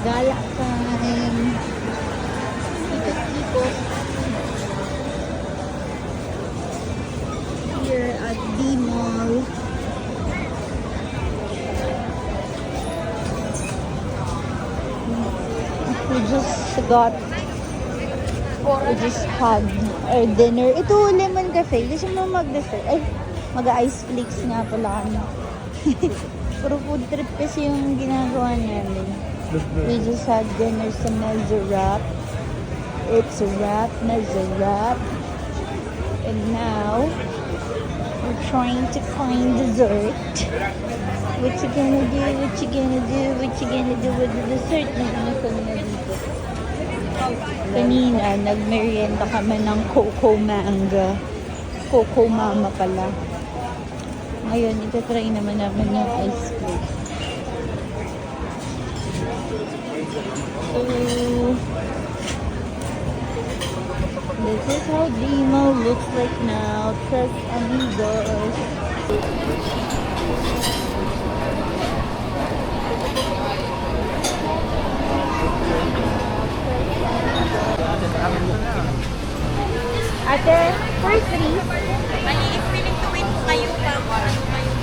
Gala time. Ikot-ikot. Here at D-Mall. We just had our dinner. Ito, lemon cafe. Gusto mo mag-dessert? Ay, mag-ice flakes nga pala kami. Puro food trip kasi yung ginagawa namin. We just had dinner sa Mezerap. It's a wrap, Mezerap. And now, we're trying to find dessert. What you gonna do? What you gonna do? What you gonna do with the dessert? Nagmukha na dito. Kanina, nagmerienda kami ng Coco Manga. Coco Mama pala. Ngayon, itatry naman namin yung ice cream. So, this is how D-Mall looks like now. Tres Amigos. Ate, for three. Maliit, willing to wait kayo pa. Ano kayo?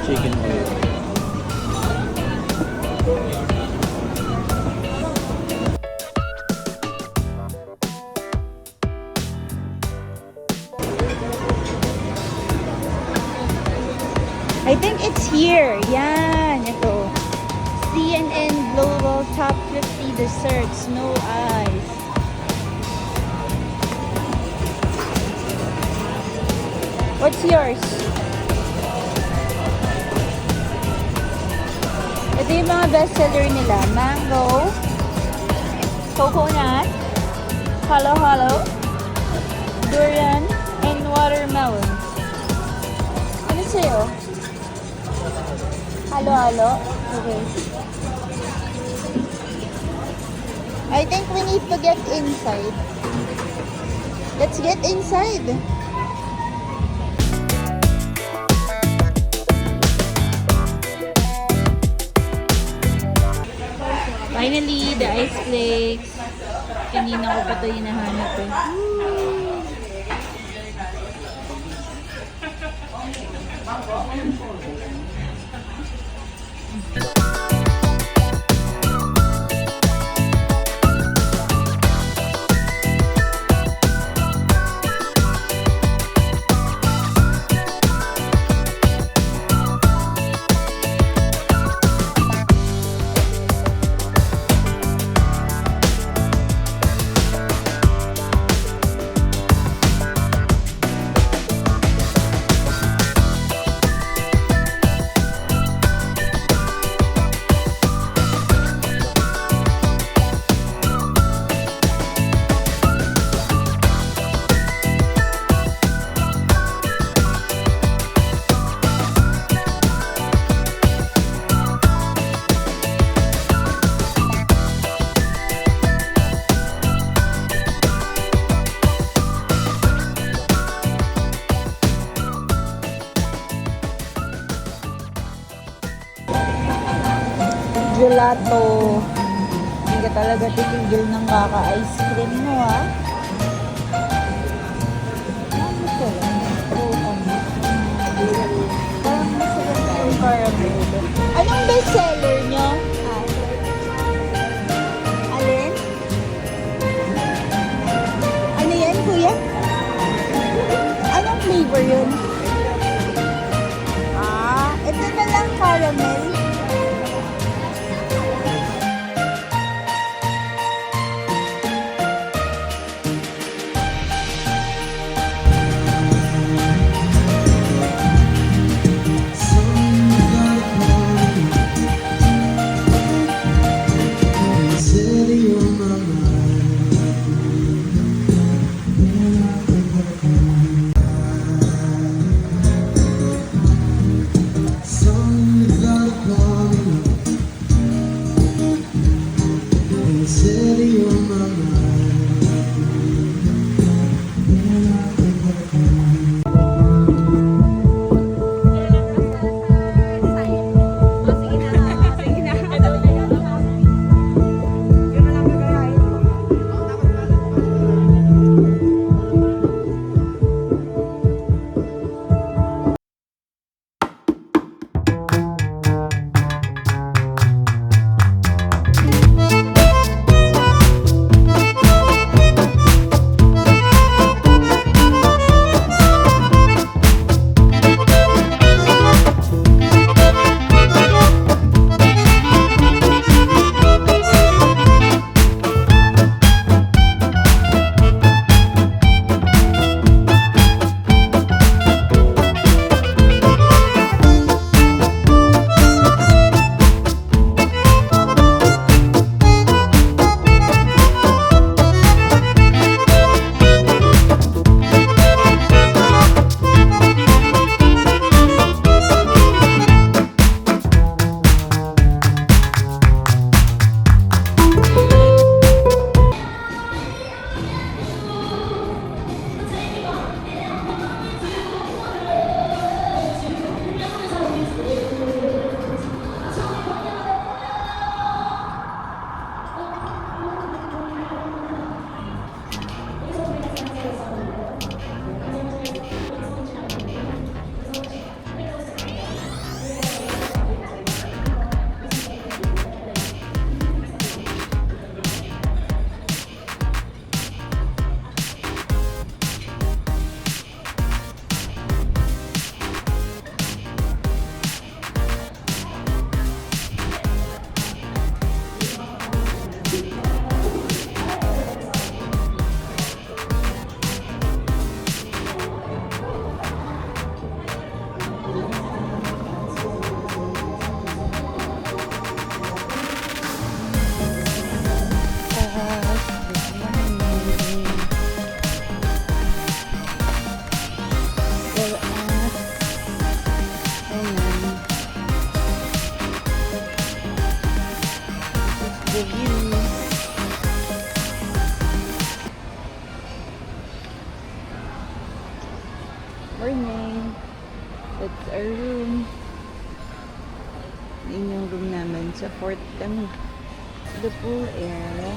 Chicken oil. I think it's here. Yan, ito. CNN Global Top 50 Desserts, no ice. What's yours? Ito yung mga bestseller nila. Mango, coconut, halo-halo, durian, and watermelon. Ano sa'yo? Halo-halo? Okay. I think we need to get inside. Let's get inside. Finally, the ice flakes. Kanina ko pa ito hinahanap eh. Gelato. Hindi ka talaga titigil ng kaka-ice cream mo, ha? Parang masarap na yung caramel. Anong bestseller nyo? Alin? Ano yan, kuya? Anong flavor yun? Ito na lang caramel. Morning. That's our room. Yun yung room namin. Sa fourth kami. The pool area.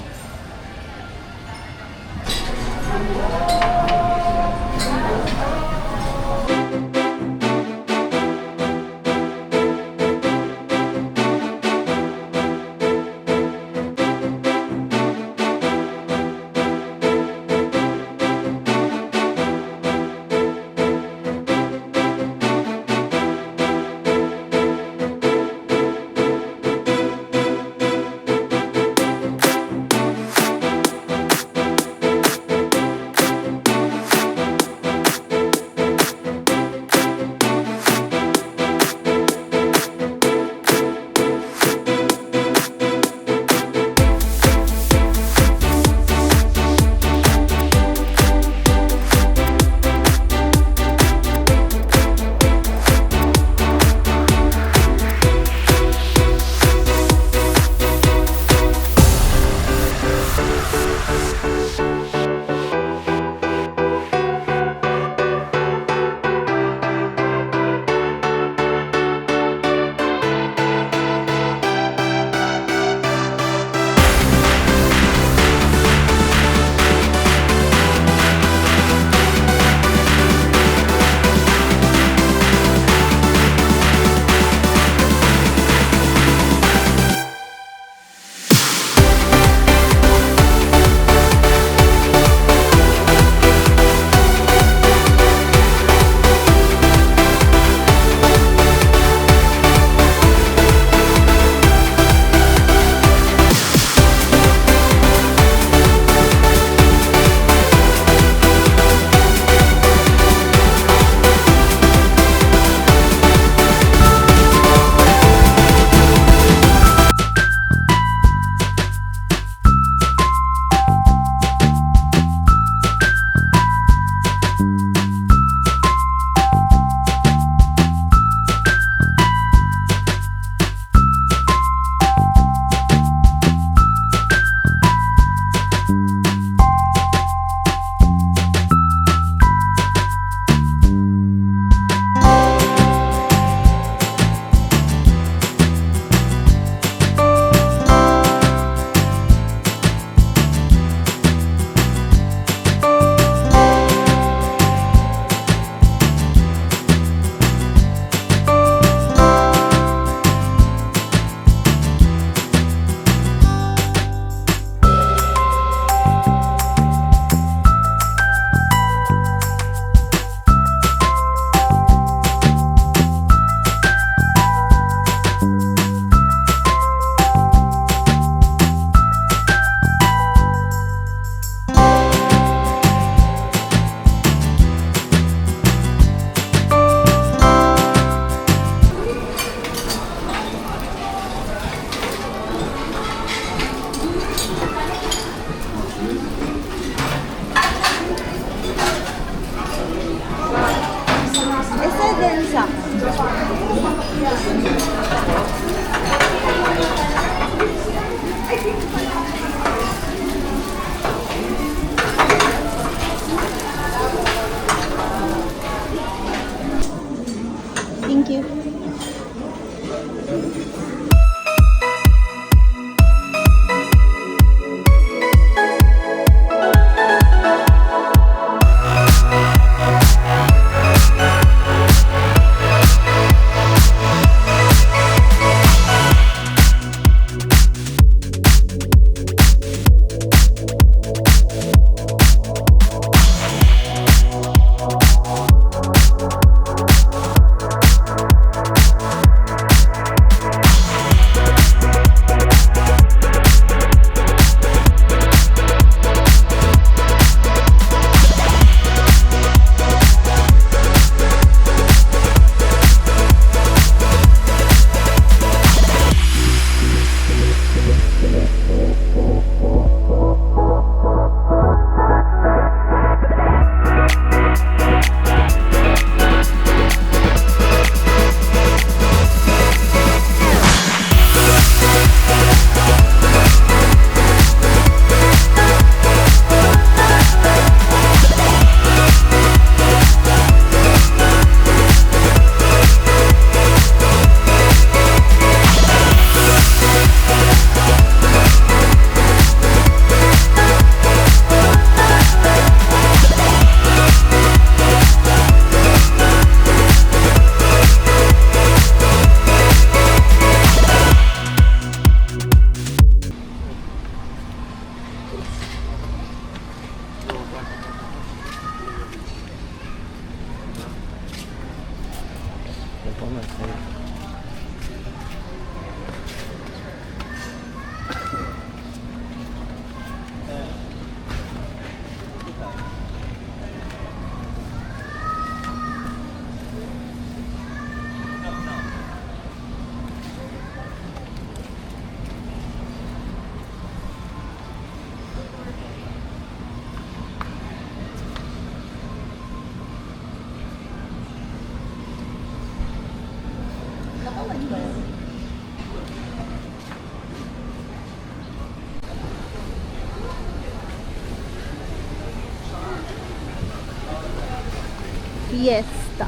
Fiesta.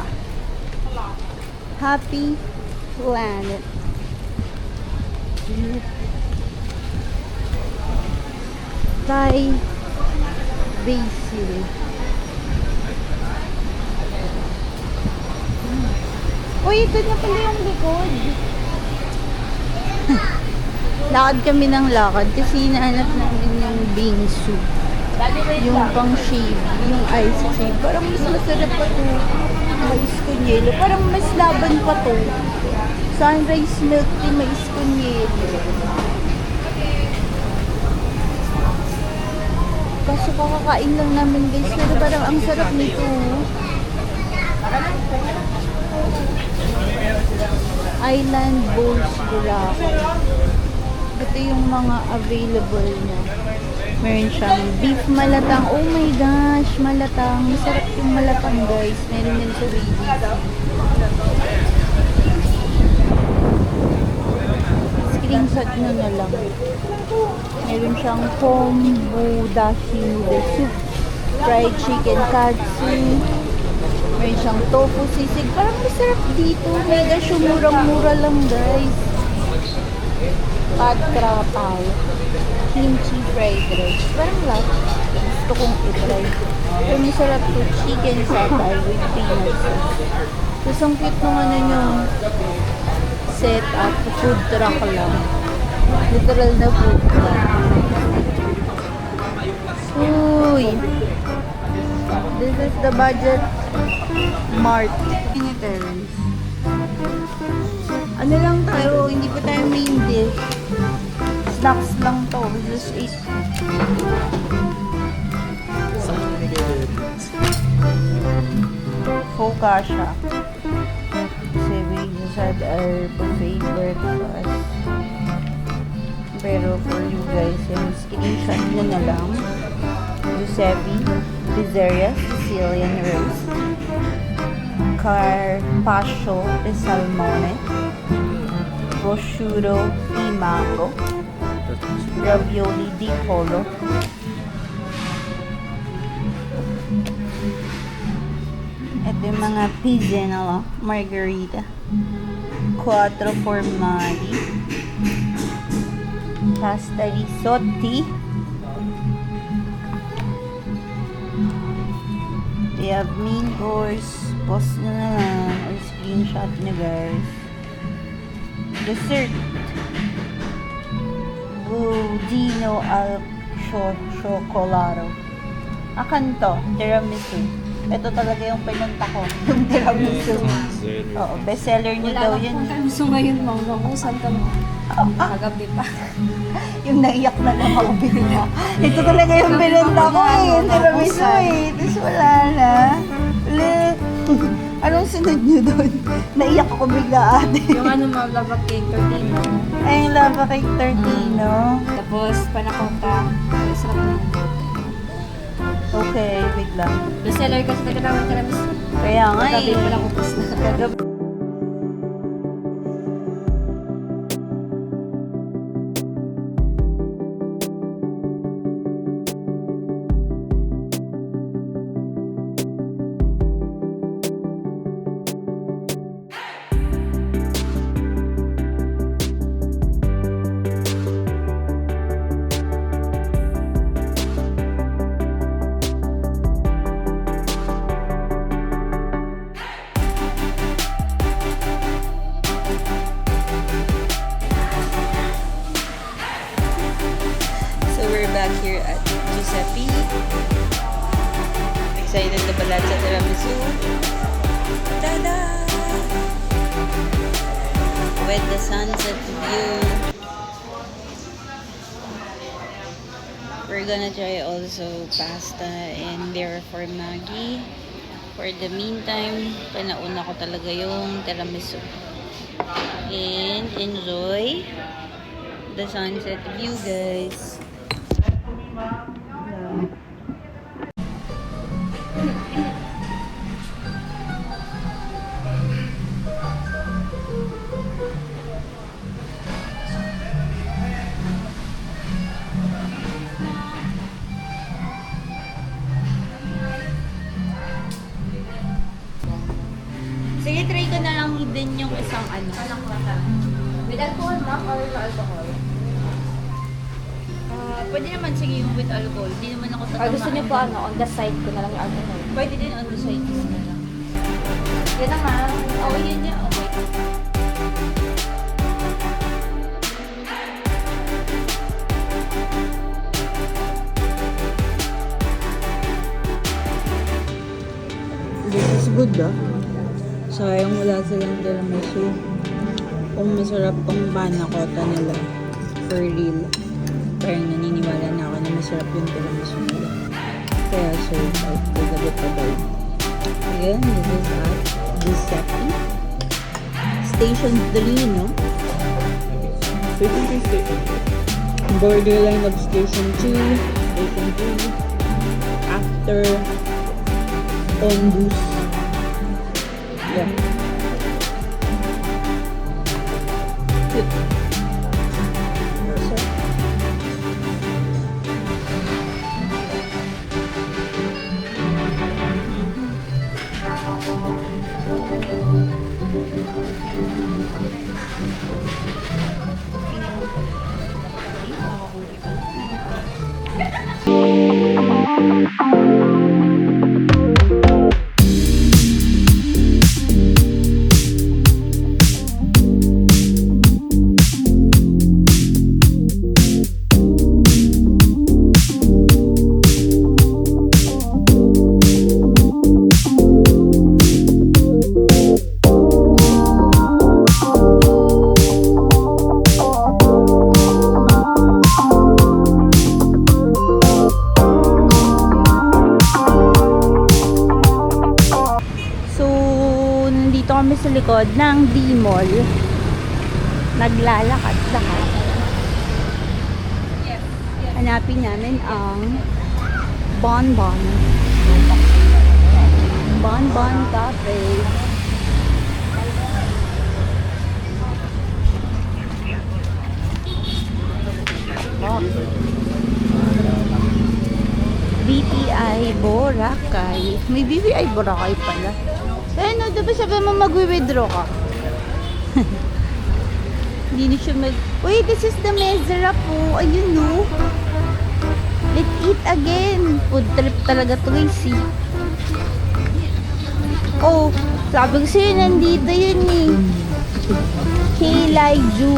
Happy Planet. Thai Basil. Uy, ito na pala yung likod. Lakad kami ng lakad kasi hinahanap namin yung bingsu. Yung pang shave, yung ice cream. Parang mas masarap pa to. Mais kunyelo. Parang mas laban pa to. Sunrise milk tea, mais kunyelo. Kaso kakakain lang namin guys. Pero parang ang sarap nito. Island Bowls Boracay. Ito yung mga available niya. Meron siyang beef malatang. Oh my gosh, malatang. Masarap yung malatang guys. Meron din sa Wheaties. Screenshot nyo na lang. Meron siyang kombu dashi noodle soup. Fried chicken katsu. Meron siyang tofu sisig. Parang masarap dito. My gosh, yung murang-mura lang guys. Pad krapao. Kimchi fried rice. Parang lahat. Gusto kong i-try. Pero masarap to. Chicken satay with peanut sauce. Tapos ang cute nung ano nyo. Set up. Food truck lang. Literal na food truck. Uy! This is the budget mart. Terrace. Ano lang tayo, hindi pa tayo main dish. Snacks lang to. We just ate. Focaccia. Kasi we just had our buffet breakfast. Pero for you guys, yung screenshot nyo na lang. Giuseppe, Pizzeria, Sicilian Rose, Carpaccio de Salmone, Prosciutto di Mango, Ravioli di Polo, ito yung mga pizza na margarita, Quattro Formaggi, Pasta Risotti. They have main course. Post na naman or screenshot na guys. Dessert. Budino al chocolate. Akan to, tiramisu. Ito talaga yung pinunta ko, yung tiramisu. Oo, bestseller niyo daw yun. Wala na kung ngayon, ma'am. Nangusan ka mo. Kagabi pa. Yung naiyak na lang ako bigla. Ito talaga yung pinunta ko eh, yung tiramisu eh. Tapos wala na. Ulit. Anong sunod nyo doon? Naiyak ako bigla ate. Yung ano, ma'am, lava cake, tortino. Ay, yung lava cake tortino. Tapos, panakota. Sarap na. Okay, wait lang. Bestseller kasi nagkatawag ka namin. Kaya nga Kagabi eh. pa lang kupos na. Kagabi. So we're back here at Giuseppe. Excited na pala sa tiramisu. Tada! With the sunset view. We're gonna try also pasta and there for Maggie. For the meantime, pinauna ko talaga yung tiramisu. And enjoy the sunset view, guys. din yung isang ano. With alcohol, ma'am, or no alcohol? Pwede naman sige yung with alcohol. Hindi naman ako Or tatamaan. gusto niyo po ano, on the side ko na lang yung alcohol? Pwede din on the side na lang. Yan na, ma'am. Oo, yun niya. Okay. This is good ah. Sayang wala silang tiramisu. Kung masarap tong panakota nila. For real. Parang naniniwala na ako na masarap yung tiramisu nila. Kaya serve out with a bit of butter. Again, this is at Giuseppe. Station 3, no? Borderline of Station 2, Station 3. After Ondus. Yeah. Cute. So, nandito kami sa likod ng D-Mall. Naglalakad-lakad. Hanapin namin ang Bonbon. Bonbon Cafe. Oh. BPI Boracay. May BPI Boracay pala. Eh, no, diba sabi mo mag-withdraw ka? Hindi na siya mag... Wait, this is the Mezra po. Ayun, no? Let's eat again. Food trip talaga to, guys, eh. Oh, sabi ko sa'yo, nandito yun, eh. Kilay Ju.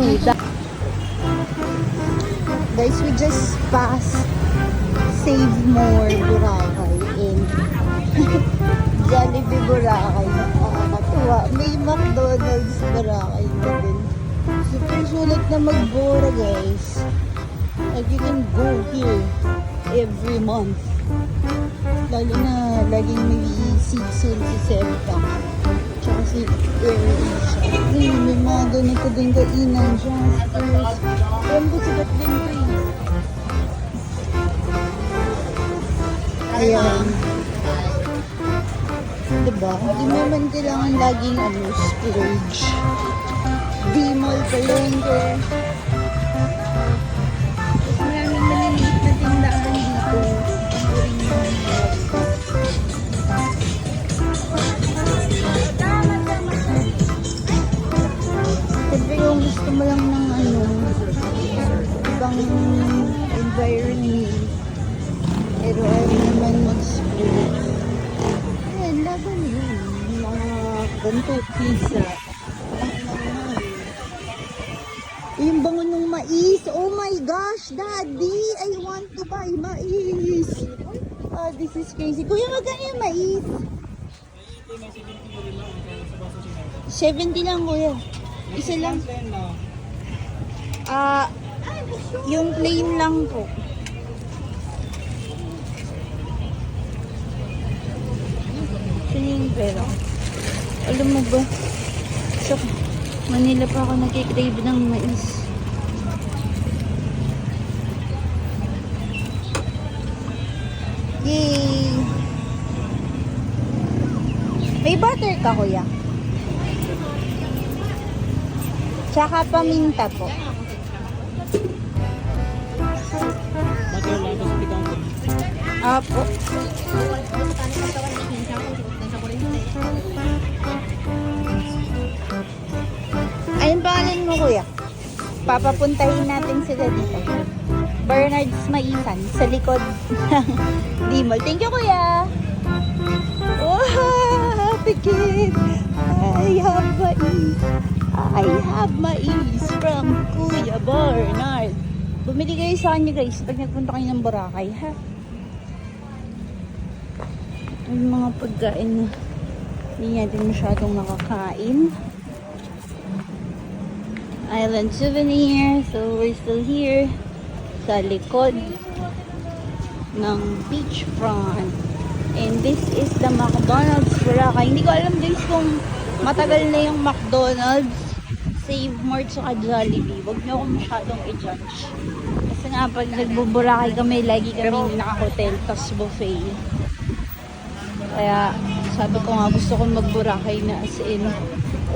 Guys, we just passed Save More Boracay and Jollibee Boracay. Nakakatuwa. May McDonald's Boracay na din. Super sulit na magbora, guys. Like, you can go here every month. Lalo na laging may season si Septa. Tsaka si AirAsia. May mga ganito din kainan siya. Alam ko sikat din ko eh. Ayan. Diba? Hindi naman kailangan laging splurge. D-Mall palengke. Tapos maraming maliliit na tindahan dito. Siyempre yung gusto mo lang ng ibang environment. Pero ayaw naman mag-splurge. Ayan, laban yun. Mga ganito, pizza. Yung bango ng mais. Oh my gosh, Daddy! I want to buy mais. Oh, this is crazy. Kuya, magkano yung mais? 70 lang, kuya. Isa lang. Yung plain lang po. Saan yung pera? Alam mo ba? Sa Manila pa ako nagkikrave ng mais. Yay! May butter ka, kuya? Tsaka paminta po. Apo. kuya. Papapuntahin natin sila dito. Bernard's Maisan, sa likod ng D-Mall. Thank you, kuya! Oh, happy kid! I have mais from Kuya Bernard. Bumili kayo sa kanya, guys, pag nagpunta kayo ng Boracay, ha? Yung mga pagkain na hindi natin masyadong nakakain. Island souvenir. So, we're still here sa likod ng beachfront. And this is the McDonald's Boracay. Hindi ko alam guys kung matagal na yung McDonald's, Save More, tsaka Jollibee. Huwag niyo ako masyadong i-judge. Kasi nga pag nagbuburakay kami, lagi kami naka-hotel, tas buffet. Kaya sabi ko nga gusto ko magburakay na as in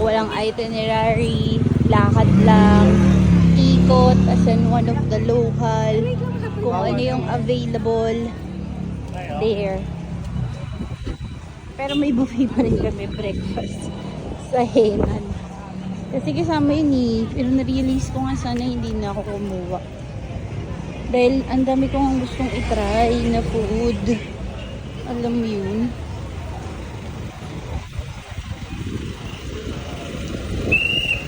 walang itinerary, lakad lang, ikot as in one of the local, kung ano yung available there. Pero may buffet pa rin kami breakfast sa Henan. Kasi kasama yun eh. Pero na-realize ko nga sana hindi na ako kumuha. Dahil ang dami ko nga gustong itry na food. Alam mo yun.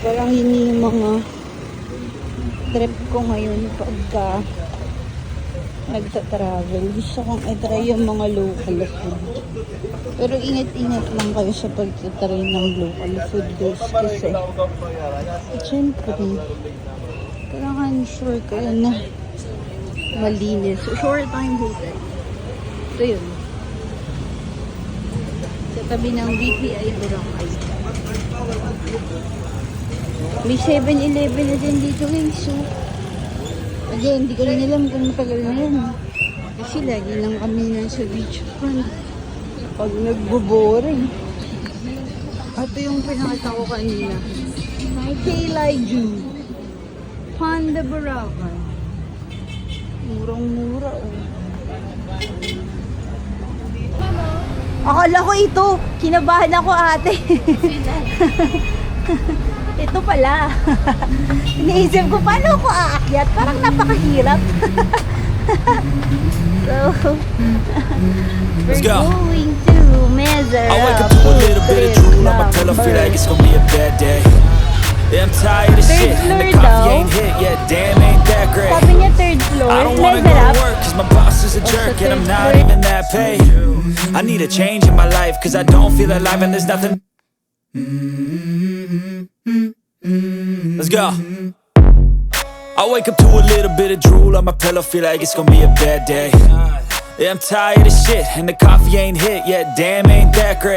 Parang yun yung mga trip ko ngayon pagka nagta-travel. Gusto kong itry yung mga local food. Pero ingat-ingat lang kayo sa pagtatry ng local food guys. Kasi siyempre kailangan sure kayo na malinis. Short time hotel. Ito yun. Sa tabi ng BPI Boracay. May 7-Eleven na din dito guys. So, again, hindi ko rin alam kung matagal na yan. Kasi lagi lang kami nasa beachfront. Pag nagbo-boring. Ito yung pinakita ko kanina. Kay Laiju. Panda Boracay. Murang-mura oh. Akala ko ito. Kinabahan ako ate. Ito pala. Iniisip ko, paano ako aakyat? Parang napakahirap. So, we're going to Mezzer. I wake up to a little bit of drool on my pillow, feel like it's gonna be a bad day. Yeah, I'm tired of shit, and the coffee ain't hit yet, damn, ain't that great. Sabi niya third floor, I don't wanna go to work, cause my boss is a jerk, and I'm not even that paid. I need a change in my life, cause I don't feel alive, and there's nothing. Let's go. I wake up to a little bit of drool on my pillow, feel like it's gonna be a bad day. Yeah, I'm tired of shit, and the coffee ain't hit yet, damn, ain't that great.